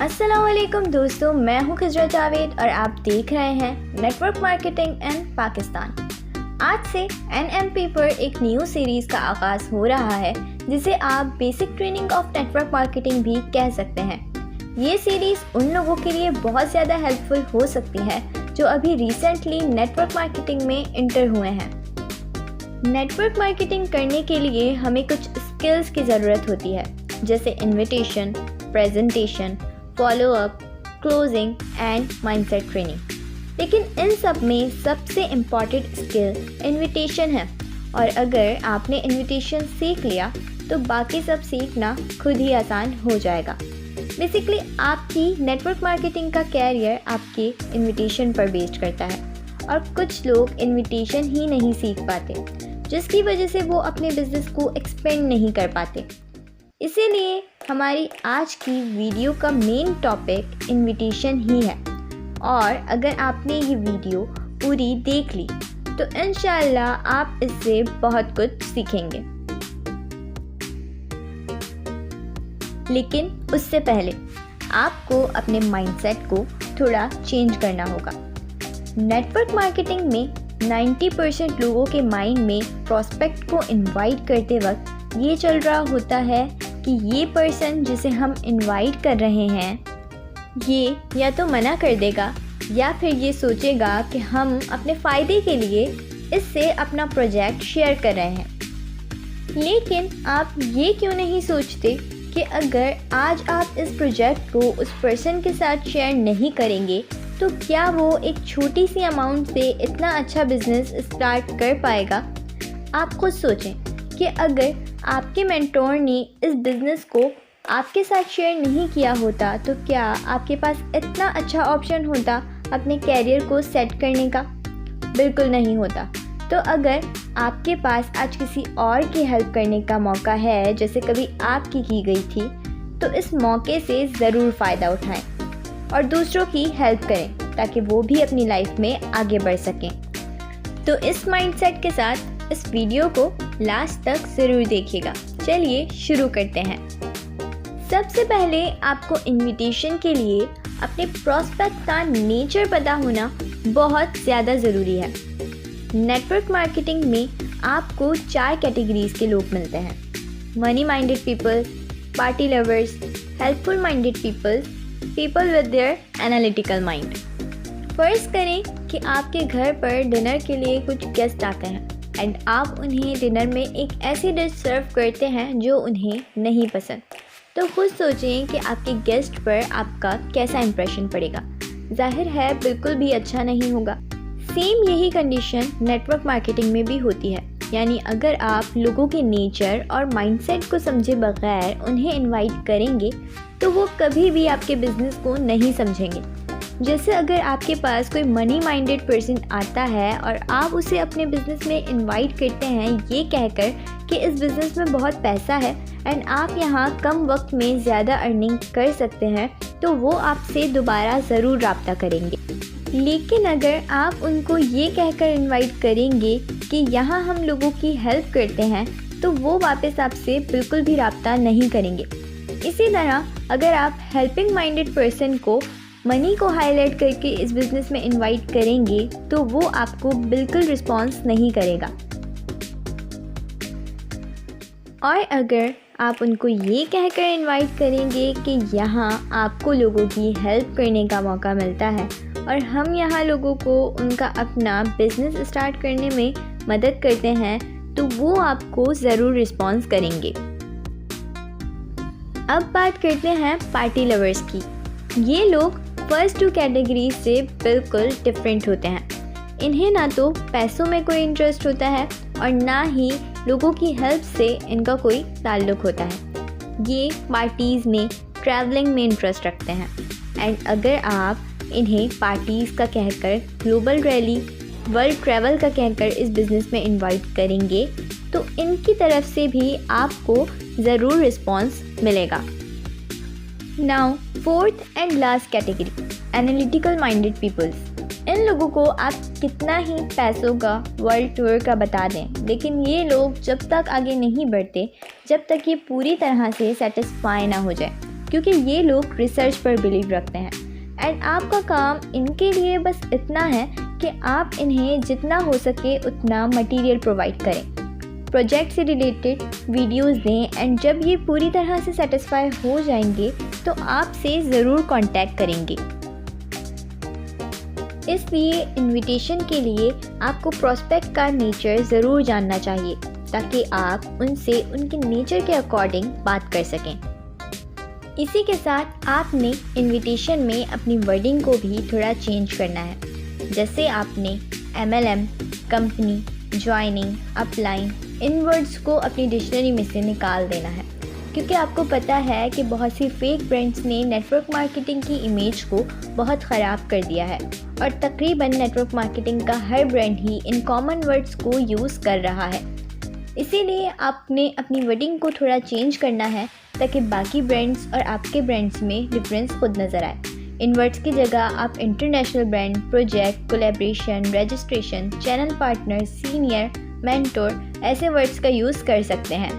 अस्सलामुअलैकुम दोस्तों, मैं हूं खिजरा जावेद और आप देख रहे हैं नेटवर्क मार्केटिंग इन पाकिस्तान। आज से NMP पर एक न्यू सीरीज़ का आगाज़ हो रहा है जिसे आप basic training of network marketing भी कह सकते हैं। ये सीरीज़ उन लोगों के लिए बहुत ज़्यादा हेल्पफुल हो सकती है जो अभी रिसेंटली नेटवर्क मार्केटिंग में इंटर हुए हैं। नेटवर्क मार्केटिंग करने के लिए हमें कुछ स्किल्स की ज़रूरत होती है, जैसे invitation, presentation, follow up, closing and mindset training. लेकिन इन सब में सबसे इम्पॉर्टेंट स्किल इन्विटेशन है, और अगर आपने इन्विटेशन सीख लिया तो बाकी सब सीखना खुद ही आसान हो जाएगा। बेसिकली आपकी नेटवर्क मार्केटिंग का कैरियर आपके इन्विटेशन पर बेस्ड करता है, और कुछ लोग इन्विटेशन ही नहीं सीख पाते, जिसकी वजह से वो अपने बिजनेस को एक्सपेंड नहीं कर पाते। इसीलिए हमारी आज की वीडियो का मेन टॉपिक इन्विटेशन ही है, और अगर आपने ये वीडियो पूरी देख ली तो इंशाल्लाह आप इससे बहुत कुछ सीखेंगे। लेकिन उससे पहले आपको अपने माइंडसेट को थोड़ा चेंज करना होगा। नेटवर्क मार्केटिंग में 90% लोगों के माइंड में प्रोस्पेक्ट को इनवाइट करते वक्त ये चल रहा होता है कि ये पर्सन जिसे हम इनवाइट कर रहे हैं ये या तो मना कर देगा या फिर ये सोचेगा कि हम अपने फ़ायदे के लिए इससे अपना प्रोजेक्ट शेयर कर रहे हैं। लेकिन आप ये क्यों नहीं सोचते कि अगर आज आप इस प्रोजेक्ट को उस पर्सन के साथ शेयर नहीं करेंगे तो क्या वो एक छोटी सी अमाउंट से इतना अच्छा बिजनेस स्टार्ट कर पाएगा। आप खुद सोचें कि अगर आपके मेंटोर ने इस बिज़नेस को आपके साथ शेयर नहीं किया होता तो क्या आपके पास इतना अच्छा ऑप्शन होता अपने कैरियर को सेट करने का? बिल्कुल नहीं होता। तो अगर आपके पास आज किसी और की हेल्प करने का मौका है, जैसे कभी आपकी की गई थी, तो इस मौके से ज़रूर फ़ायदा उठाएं और दूसरों की हेल्प करें ताकि वो भी अपनी लाइफ में आगे बढ़ सकें। तो इस माइंडसेट के साथ इस वीडियो को लास्ट तक ज़रूर देखिएगा। चलिए शुरू करते हैं। सबसे पहले आपको इन्विटेशन के लिए अपने प्रोस्पेक्ट का नेचर पता होना बहुत ज़्यादा ज़रूरी है। नेटवर्क मार्केटिंग में आपको 4 कैटेगरीज के लोग मिलते हैं: money minded people, party lovers, helpful minded people, people with their analytical mind. फ़र्ज़ करें कि आपके घर पर डिनर के लिए कुछ गेस्ट आते हैं एंड आप उन्हें डिनर में एक ऐसी डिश सर्व करते हैं जो उन्हें नहीं पसंद। तो खुद सोचें कि आपके गेस्ट पर आपका कैसा इंप्रेशन पड़ेगा। जाहिर है बिल्कुल भी अच्छा नहीं होगा। सेम यही कंडीशन नेटवर्क मार्केटिंग में भी होती है, यानी अगर आप लोगों के नेचर और माइंडसेट को समझे बगैर उन्हें इनवाइट करेंगे तो वो कभी भी आपके बिज़नेस को नहीं समझेंगे। जैसे अगर आपके पास कोई मनी माइंडेड पर्सन आता है और आप उसे अपने बिज़नेस में इनवाइट करते हैं ये कहकर कि इस बिज़नेस में बहुत पैसा है एंड आप यहाँ कम वक्त में ज़्यादा अर्निंग कर सकते हैं, तो वो आपसे दोबारा ज़रूर रब्ता करेंगे। लेकिन अगर आप उनको ये कहकर इनवाइट करेंगे कि यहाँ हम लोगों की हेल्प करते हैं, तो वो वापस आपसे बिल्कुल भी रब्ता नहीं करेंगे। इसी तरह अगर आप हेल्पिंग माइंडेड पर्सन को मनी को हाईलाइट करके इस बिज़नेस में इनवाइट करेंगे तो वो आपको बिल्कुल रिस्पॉन्स नहीं करेगा। और अगर आप उनको ये कहकर इनवाइट करेंगे कि यहाँ आपको लोगों की हेल्प करने का मौका मिलता है और हम यहाँ लोगों को उनका अपना बिज़नेस स्टार्ट करने में मदद करते हैं, तो वो आपको ज़रूर रिस्पॉन्स करेंगे। अब बात करते हैं पार्टी लवर्स की। ये लोग फर्स्ट 2 कैटेगरी से बिल्कुल डिफरेंट होते हैं। इन्हें ना तो पैसों में कोई इंटरेस्ट होता है और ना ही लोगों की हेल्प से इनका कोई ताल्लुक़ होता है। ये पार्टीज़ में, ट्रैवलिंग में इंटरेस्ट रखते हैं, एंड अगर आप इन्हें पार्टीज़ का कहकर, ग्लोबल रैली, वर्ल्ड ट्रैवल का कहकर इस बिज़नेस में इनवाइट करेंगे तो इनकी तरफ से भी आपको ज़रूर रिस्पॉन्स मिलेगा। Now 4th and last category, analytical minded peoples. इन लोगों को आप कितना ही पैसों का, वर्ल्ड टूर का बता दें, लेकिन ये लोग जब तक आगे नहीं बढ़ते जब तक ये पूरी तरह से सेटिस्फाई ना हो जाए, क्योंकि ये लोग रिसर्च पर बिलीव रखते हैं। एंड आपका काम इनके लिए बस इतना है कि आप इन्हें जितना हो सके उतना मटेरियल प्रोवाइड करें, प्रोजेक्ट से रिलेटेड वीडियोस दें, एंड जब ये पूरी तरह से सेटिस्फाई हो जाएंगे तो आपसे ज़रूर कांटेक्ट करेंगे। इसलिए इनविटेशन के लिए आपको प्रोस्पेक्ट का नेचर ज़रूर जानना चाहिए ताकि आप उनसे उनके नेचर के अकॉर्डिंग बात कर सकें। इसी के साथ आपने इनविटेशन में अपनी वर्डिंग को भी थोड़ा चेंज करना है। जैसे आपने MLM, कंपनी, ज्वाइनिंग, अपलाइन, इन वर्ड्स को अपनी डिक्शनरी में से निकाल देना है, क्योंकि आपको पता है कि बहुत सी फेक ब्रांड्स ने नेटवर्क मार्केटिंग की इमेज को बहुत ख़राब कर दिया है और तकरीबन नेटवर्क मार्केटिंग का हर ब्रांड ही इन कॉमन वर्ड्स को यूज़ कर रहा है। इसीलिए आपने अपनी वर्डिंग को थोड़ा चेंज करना है ताकि बाकी ब्रांड्स और आपके ब्रांड्स में डिफरेंस खुद नज़र आए। इन वर्ड्स की जगह आप international brand, project, collaboration, registration, channel partner, senior, mentor ऐसे वर्ड्स का यूज़ कर सकते हैं।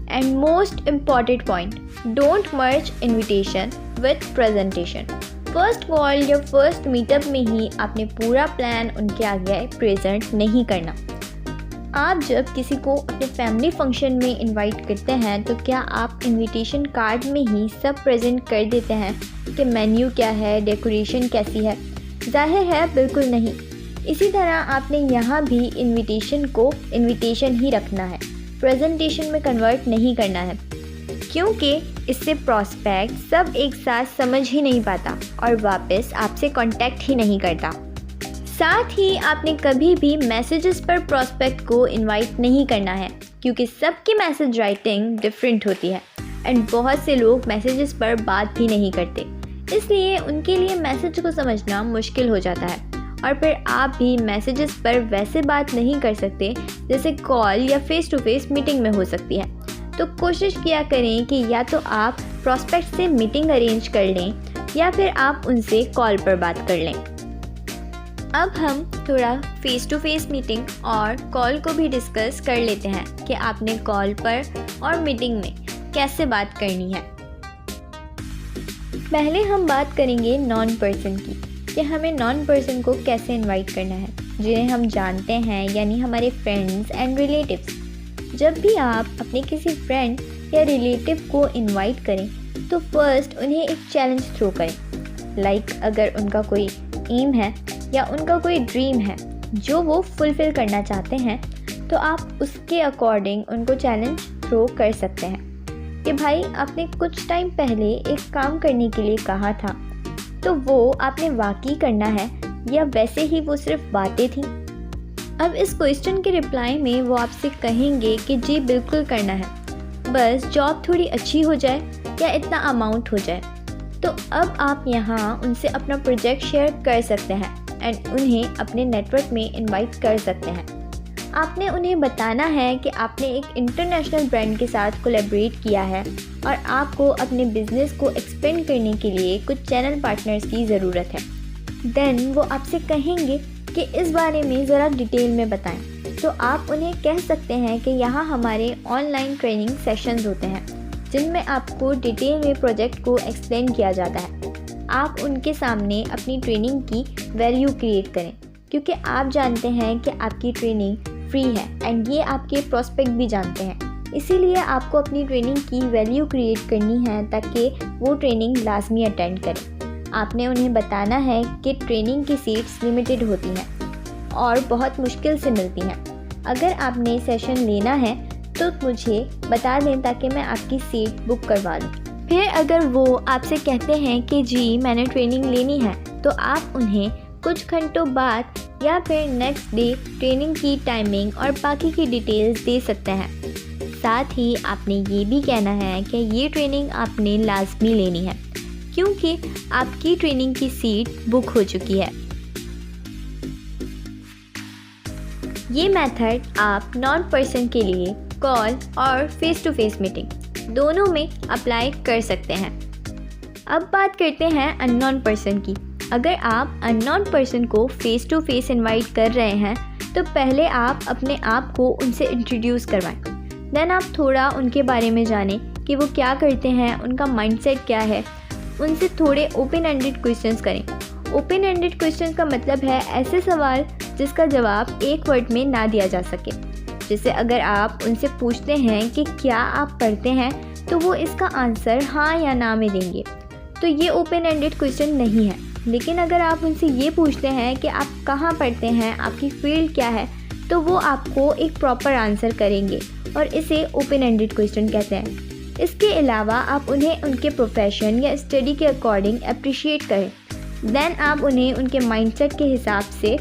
And most important point, don't merge invitation with presentation. First call या फर्स्ट मीटअप में ही आपने पूरा प्लान उनके आगे प्रेजेंट नहीं करना। आप जब किसी को अपने फैमिली फंक्शन में इनवाइट करते हैं तो क्या आप इनविटेशन कार्ड में ही सब प्रेजेंट कर देते हैं कि मेन्यू क्या है, डेकोरेशन कैसी है? जाहिर है बिल्कुल नहीं। इसी तरह आपने यहाँ भी इनविटेशन को इनविटेशन ही रखना है, प्रेजेंटेशन में कन्वर्ट नहीं करना है, क्योंकि इससे प्रॉस्पेक्ट सब एक साथ समझ ही नहीं पाता और वापस आपसे कांटेक्ट ही नहीं करता। साथ ही आपने कभी भी मैसेजेस पर प्रॉस्पेक्ट को इनवाइट नहीं करना है, क्योंकि सबकी मैसेज राइटिंग डिफरेंट होती है एंड बहुत से लोग मैसेजेस पर बात भी नहीं करते, इसलिए उनके लिए मैसेज को समझना मुश्किल हो जाता है और फिर आप भी मैसेजेस पर वैसे बात नहीं कर सकते जैसे कॉल या फेस टू फेस मीटिंग में हो सकती है। तो कोशिश किया करें कि या तो आप प्रॉस्पेक्ट से मीटिंग अरेंज कर लें या फिर आप उनसे कॉल पर बात कर लें। अब हम थोड़ा फेस टू फेस मीटिंग और कॉल को भी डिस्कस कर लेते हैं कि आपने कॉल पर और मीटिंग में कैसे बात करनी है। पहले हम बात करेंगे नॉन पर्सन की, कि हमें नॉन पर्सन को कैसे इनवाइट करना है, जिन्हें हम जानते हैं, यानी हमारे फ्रेंड्स एंड रिलेटिव्स। जब भी आप अपने किसी फ्रेंड या रिलेटिव को इनवाइट करें तो फर्स्ट उन्हें एक चैलेंज थ्रो करें। लाइक अगर उनका कोई एम है या उनका कोई ड्रीम है जो वो फुलफ़िल करना चाहते हैं तो आप उसके अकॉर्डिंग उनको चैलेंज थ्रो कर सकते हैं कि भाई आपने कुछ टाइम पहले एक काम करने के लिए कहा था, तो वो आपने वाकई करना है या वैसे ही वो सिर्फ बातें थी? अब इस क्वेश्चन के रिप्लाई में वो आपसे कहेंगे कि जी बिल्कुल करना है, बस जॉब थोड़ी अच्छी हो जाए या इतना अमाउंट हो जाए। तो अब आप यहाँ उनसे अपना प्रोजेक्ट शेयर कर सकते हैं एंड उन्हें अपने नेटवर्क में इनवाइट कर सकते हैं। आपने उन्हें बताना है कि आपने एक इंटरनेशनल ब्रांड के साथ कोलैबोरेट किया है और आपको अपने बिजनेस को एक्सपेंड करने के लिए कुछ चैनल पार्टनर्स की ज़रूरत है। देन वो आपसे कहेंगे कि इस बारे में ज़रा डिटेल में बताएं। तो आप उन्हें कह सकते हैं कि यहाँ हमारे ऑनलाइन ट्रेनिंग सेशंस होते हैं जिनमें आपको डिटेल में प्रोजेक्ट को एक्सप्लेन किया जाता है। आप उनके सामने अपनी ट्रेनिंग की वैल्यू क्रिएट करें, क्योंकि आप जानते हैं कि आपकी ट्रेनिंग फ्री है एंड ये आपके प्रॉस्पेक्ट भी जानते हैं। इसीलिए आपको अपनी ट्रेनिंग की वैल्यू क्रिएट करनी है ताकि वो ट्रेनिंग लाजमी अटेंड करें। आपने उन्हें बताना है कि ट्रेनिंग की सीट्स लिमिटेड होती हैं और बहुत मुश्किल से मिलती हैं। अगर आपने सेशन लेना है तो मुझे बता दें ताकि मैं आपकी सीट बुक करवा लूँ। फिर अगर वो आपसे कहते हैं कि जी मैंने ट्रेनिंग लेनी है, तो आप उन्हें कुछ घंटों बाद या फिर नेक्स्ट डे ट्रेनिंग की टाइमिंग और बाकी की डिटेल्स दे सकते हैं। साथ ही आपने ये भी कहना है कि ये ट्रेनिंग आपने लाजमी लेनी है क्योंकि आपकी ट्रेनिंग की सीट बुक हो चुकी है। ये मेथड आप नॉन पर्सन के लिए कॉल और फेस टू फेस मीटिंग दोनों में अप्लाई कर सकते हैं। अब बात करते हैं अननोन पर्सन की। अगर आप अननोन पर्सन को फेस टू फेस इनवाइट कर रहे हैं तो पहले आप अपने आप को उनसे इंट्रोड्यूस करवाएं। देन आप थोड़ा उनके बारे में जानें कि वो क्या करते हैं, उनका माइंडसेट क्या है, उनसे थोड़े ओपन एंडेड क्वेश्चंस करें। ओपन एंडेड क्वेश्चंस का मतलब है ऐसे सवाल जिसका जवाब एक वर्ड में ना दिया जा सके। जैसे अगर आप उनसे पूछते हैं कि क्या आप पढ़ते हैं, तो वो इसका आंसर हाँ या ना में देंगे, तो ये ओपन एंडेड क्वेश्चन नहीं है। लेकिन अगर आप उनसे ये पूछते हैं कि आप कहाँ पढ़ते हैं, आपकी फील्ड क्या है, तो वो आपको एक प्रॉपर आंसर करेंगे और इसे ओपन एंडेड क्वेश्चन कहते हैं। इसके अलावा आप उन्हें उनके प्रोफेशन या स्टडी के अकॉर्डिंग अप्रिशिएट करें। देन आप उन्हें उनके माइंडसेट के हिसाब से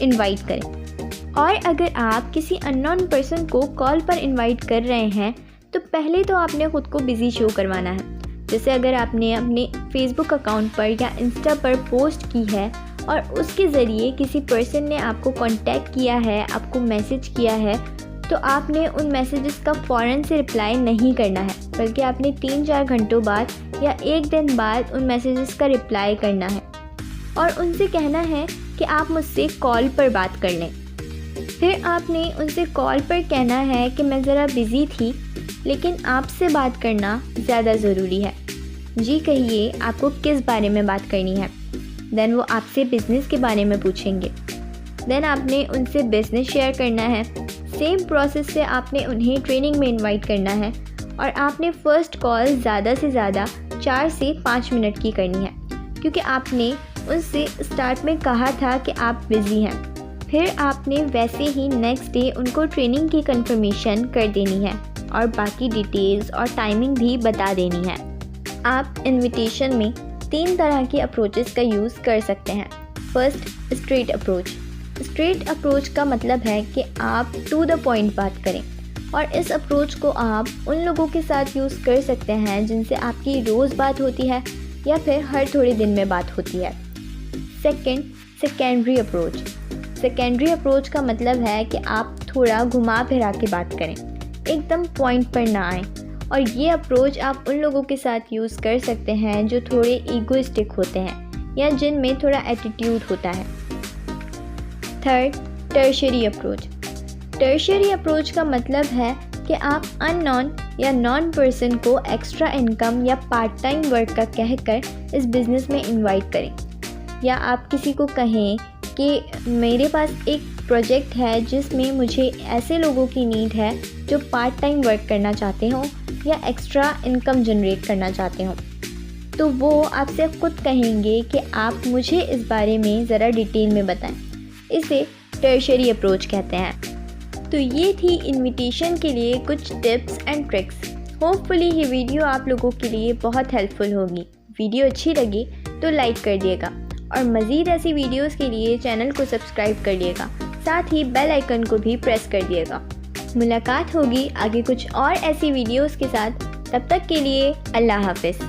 इनवाइट करें। और अगर आप किसी अननोन पर्सन को कॉल पर इनवाइट कर रहे हैं, तो पहले तो आपने ख़ुद को बिज़ी शो करवाना है। जैसे अगर आपने अपने फेसबुक अकाउंट पर या इंस्टा पर पोस्ट की है और उसके ज़रिए किसी पर्सन ने आपको कांटेक्ट किया है, आपको मैसेज किया है, तो आपने उन मैसेजेस का फ़ौरन से रिप्लाई नहीं करना है, बल्कि आपने 3-4 घंटों बाद या 1 दिन बाद उन मैसेजेस का रिप्लाई करना है और उनसे कहना है कि आप मुझसे कॉल पर बात कर लें। फिर आपने उनसे कॉल पर कहना है कि मैं ज़रा बिज़ी थी, लेकिन आपसे बात करना ज़्यादा ज़रूरी है। जी कहिए, आपको किस बारे में बात करनी है। देन वो आपसे बिज़नेस के बारे में पूछेंगे। देन आपने उनसे बिज़नेस शेयर करना है। सेम प्रोसेस से आपने उन्हें ट्रेनिंग में इनवाइट करना है और आपने फ़र्स्ट कॉल ज़्यादा से ज़्यादा 4 से 5 मिनट की करनी है, क्योंकि आपने उनसे स्टार्ट में कहा था कि आप बिज़ी हैं। फिर आपने वैसे ही नेक्स्ट डे उनको ट्रेनिंग की कंफर्मेशन कर देनी है और बाकी डिटेल्स और टाइमिंग भी बता देनी है। आप इनविटेशन में 3 तरह के अप्रोचेस का यूज़ कर सकते हैं। First, straight approach. Straight approach का मतलब है कि आप टू द पॉइंट बात करें और इस अप्रोच को आप उन लोगों के साथ यूज़ कर सकते हैं जिनसे आपकी रोज़ बात होती है या फिर हर थोड़े दिन में बात होती है। Second, secondary approach. Secondary approach का मतलब है कि आप थोड़ा घुमा फिरा के बात करें, एकदम पॉइंट पर ना आए, और ये अप्रोच आप उन लोगों के साथ यूज़ कर सकते हैं जो थोड़े ईगोइस्टिक होते हैं या जिनमें थोड़ा एटीट्यूड होता है। Third, tertiary approach. Tertiary approach का मतलब है कि आप अननोन या नॉन पर्सन को एक्स्ट्रा इनकम या पार्ट टाइम वर्क का कहकर इस बिज़नेस में इनवाइट करें, या आप किसी को कहें कि मेरे पास एक प्रोजेक्ट है जिसमें मुझे ऐसे लोगों की नीड है जो पार्ट टाइम वर्क करना चाहते हों या एक्स्ट्रा इनकम जनरेट करना चाहते हों, तो वो आपसे खुद कहेंगे कि आप मुझे इस बारे में ज़रा डिटेल में बताएं। इसे टर्शियरी अप्रोच कहते हैं। तो ये थी इनविटेशन के लिए कुछ टिप्स एंड ट्रिक्स। होपफुली ये वीडियो आप लोगों के लिए बहुत हेल्पफुल होगी। वीडियो अच्छी लगी तो लाइक कर दिएगा और मज़ीद ऐसी वीडियोस के लिए चैनल को सब्सक्राइब कर दिएगा, साथ ही बेल आइकन को भी प्रेस कर दिएगा। मुलाकात होगी आगे कुछ और ऐसी वीडियोस के साथ। तब तक के लिए अल्लाह हाफ़िज़।